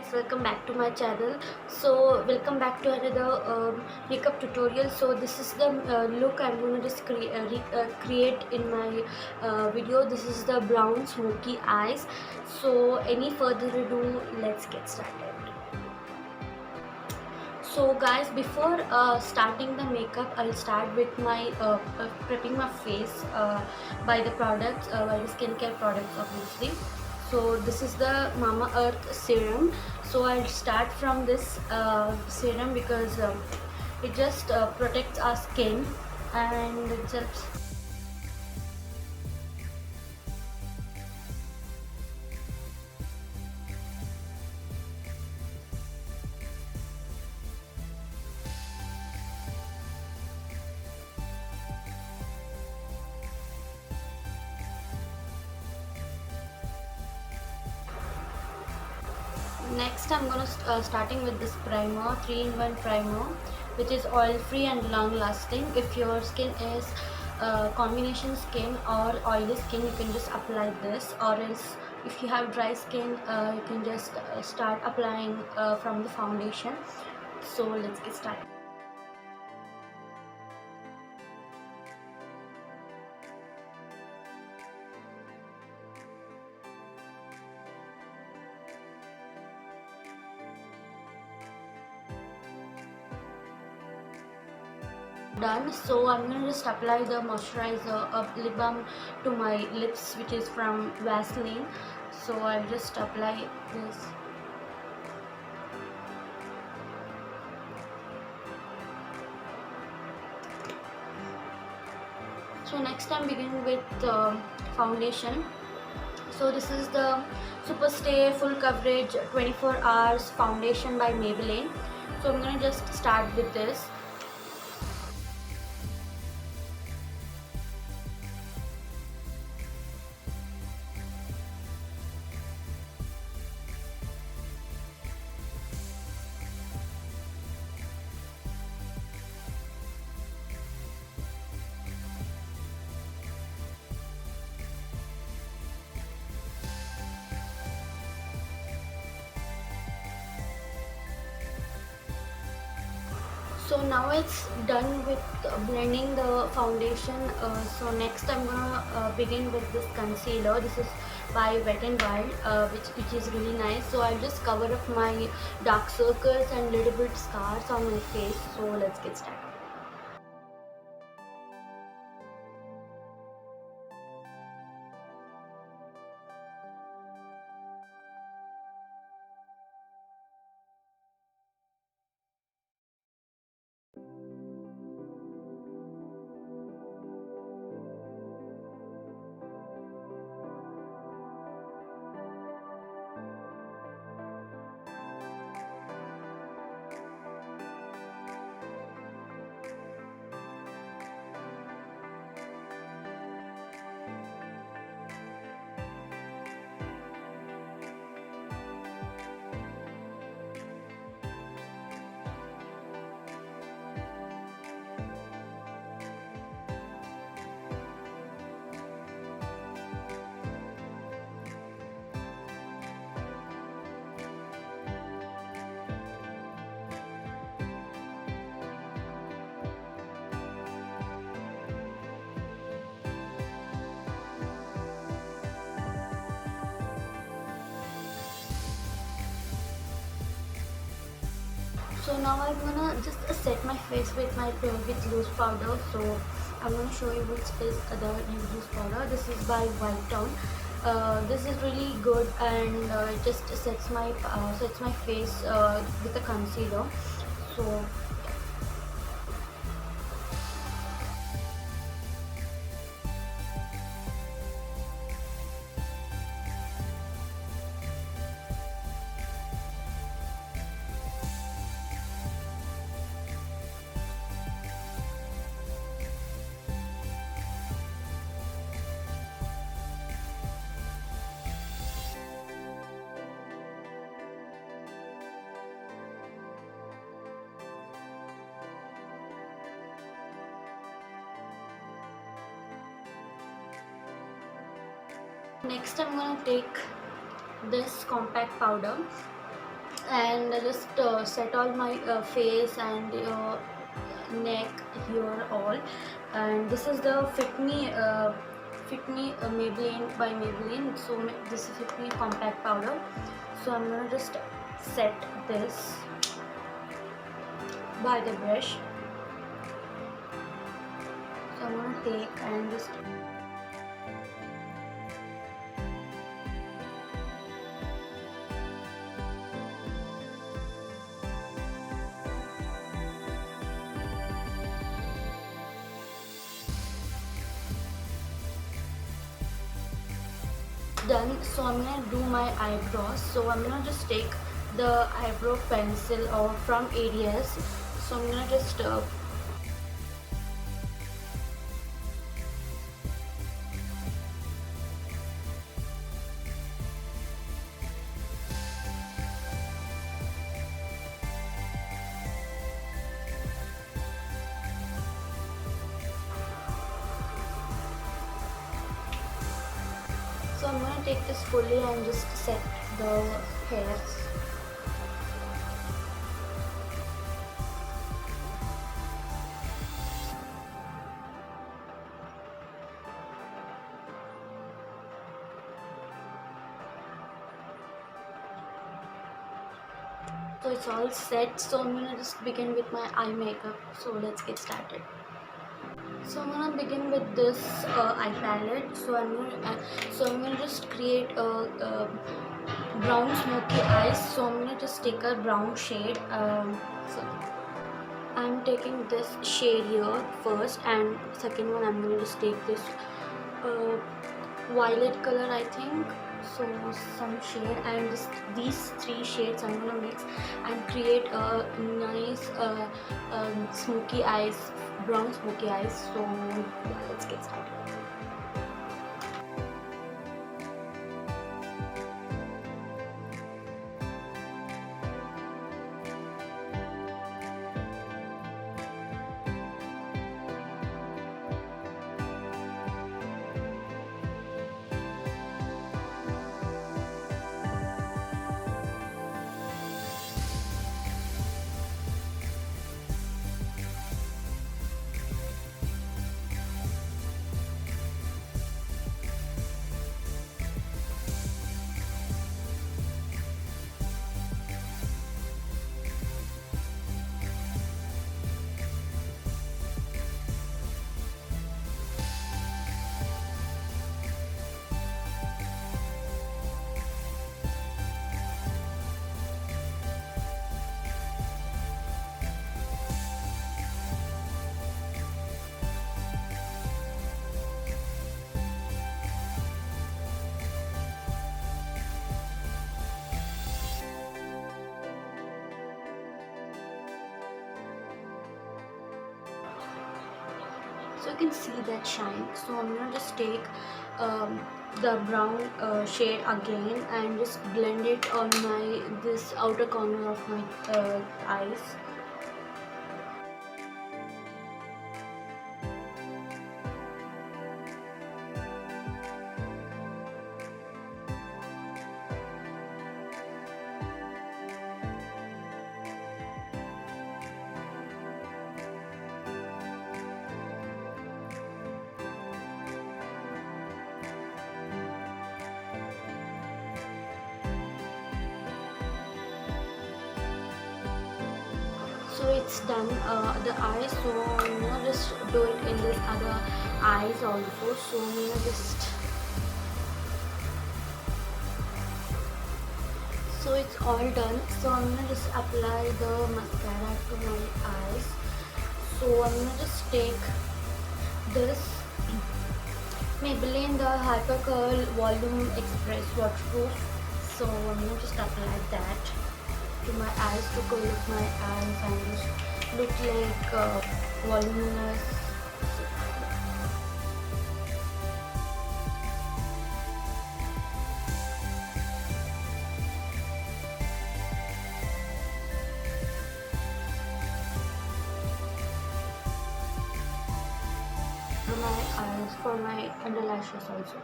guys, welcome back to my channel. So welcome back to another makeup tutorial. So this is the look I'm going to just create in my video. This is the brown smoky eyes. So any further ado, let's get started. So guys, before starting the makeup, I'll start with my prepping my face by the products, by the skincare products obviously. So this is the Mama Earth serum. So I'll start from this serum because it just protects our skin and it helps. Next I'm gonna starting with this primer, 3-in-1 primer, which is oil free and long lasting. If your skin is combination skin or oily skin, you can just apply this, or else if you have dry skin, you can just start applying from the foundation. So let's get started. Done. So I'm gonna just apply the moisturizer of lip balm to my lips, which is from Vaseline. So I'll just apply this. So next I'm beginning with foundation. So this is the Superstay Full Coverage 24 Hours Foundation by Maybelline. So I'm gonna just start with this. So now it's done with blending the foundation. So next I'm gonna begin with this concealer. This is by Wet n Wild, which is really nice. So I'll just cover up my dark circles and little bit scars on my face. So let's get started. So now I'm gonna just set my face with my with loose powder. So I'm gonna show you which is the loose powder. This is by White Town. This is really good, and it just sets my face with a concealer. So next I'm gonna take this compact powder. and I just set all my face and neck here all. And this is the Fit Me Maybelline by Maybelline. So this is Fit Me compact powder. So I'm gonna just set this by the brush. So I'm gonna take and just done. So I'm gonna do my eyebrows. So I'm gonna just take the eyebrow pencil or from areas. So I'm gonna just so I'm gonna take this fully and just set the hairs. So it's all set. So I'm gonna just begin with my eye makeup. So let's get started. So I'm gonna begin with this eye palette. So I'm gonna just create a brown smoky eyes. So I'm gonna just take a brown shade. So I'm taking this shade here first, and second one I'm gonna just take this uh, violet color, I think. So some shade, and these three shades I'm gonna mix and create a nice smoky eyes, brown smoky eyes. So yeah, let's get started. So you can see that shine. So I'm gonna just take the brown shade again and just blend it on my this outer corner of my eyes. So it's done the eyes. So I'm gonna just do it in this other eyes also. So I'm gonna just, so it's all done. So I'm gonna just apply the mascara to my eyes. So I'm gonna just take this Maybelline the Hyper Curl Volume Express Waterproof. So I'm gonna just apply that to my eyes to curl up my eyes and just look like voluminous. For my eyes, for my under lashes also.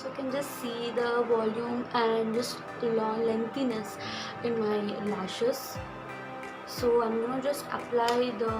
So you can just see the volume and just long lengthiness in my lashes. So I'm gonna just apply the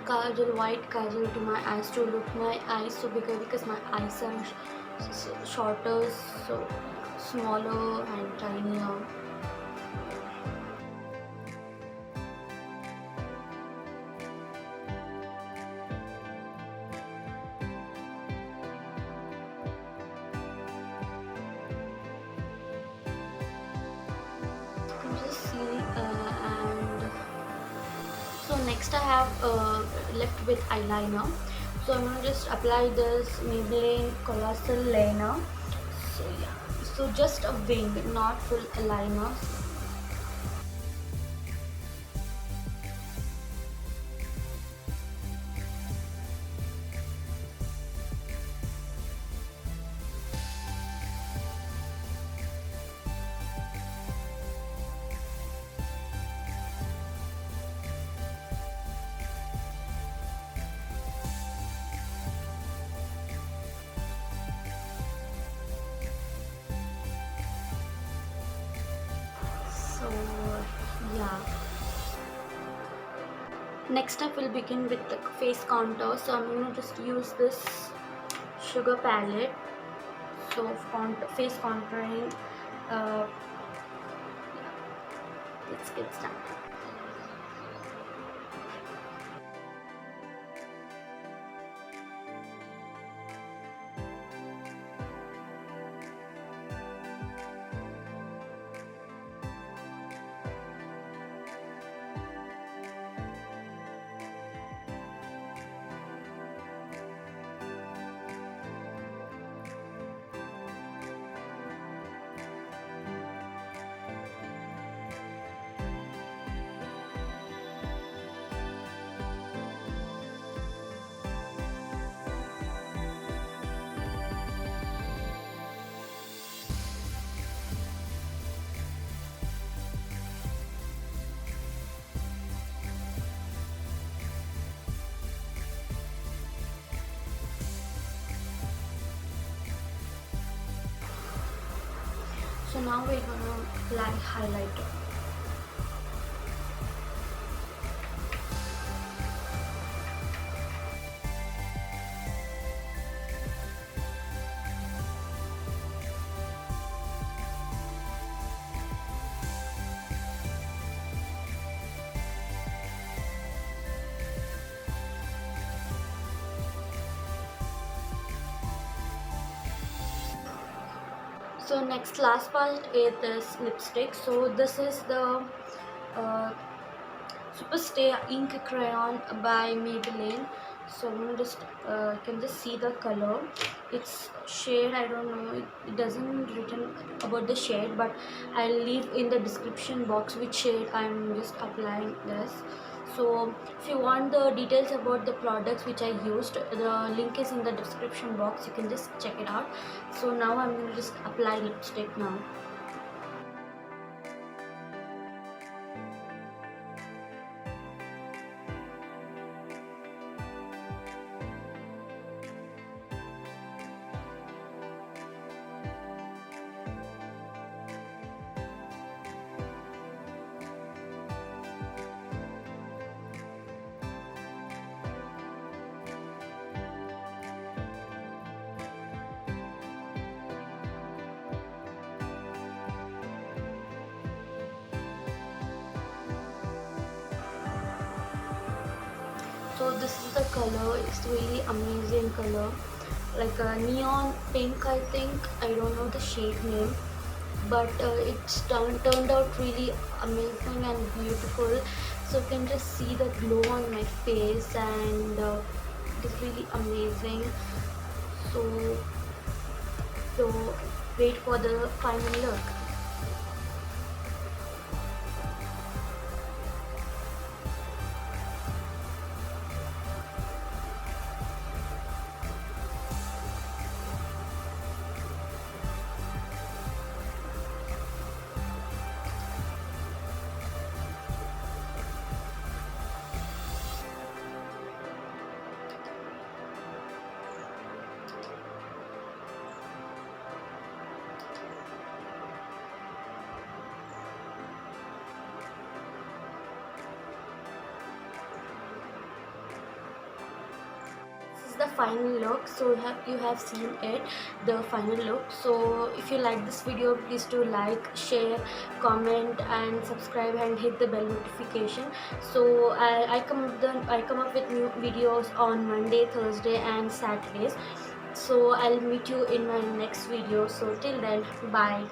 kajal, white kajal to my eyes to look my eyes so bigger, because my eyes are shorter, so smaller and tinier. You can just see and so next I have left with eyeliner. So I'm gonna just apply this Maybelline Colossal Liner. So yeah, so just a wing, not full eyeliner. So yeah, next up we'll begin with the face contour. So I'm gonna just use this sugar palette. So face contouring, uh, let's get started. So now we're gonna apply highlighter. So next last part is this lipstick. So this is the uh, Superstay ink crayon by Maybelline. So I'm gonna just can just see the color. It's shade, I don't know. It doesn't written about the shade, but I'll leave in the description box which shade I'm just applying this. So if you want the details about the products which I used, the link is in the description box. You can just check it out. So now I'm gonna just apply lipstick now. So this is the color. It's really amazing color, like a neon pink, I think. I don't know the shade name, but it's turned out really amazing and beautiful. So you can just see the glow on my face, and it is really amazing. So so wait for the final look. the final look. So you have seen it, the final look. So if you like this video, please do like, share, comment and subscribe and hit the bell notification. So I come up with new videos on Monday, Thursday and Saturdays. So I'll meet you in my next video. So till then, bye.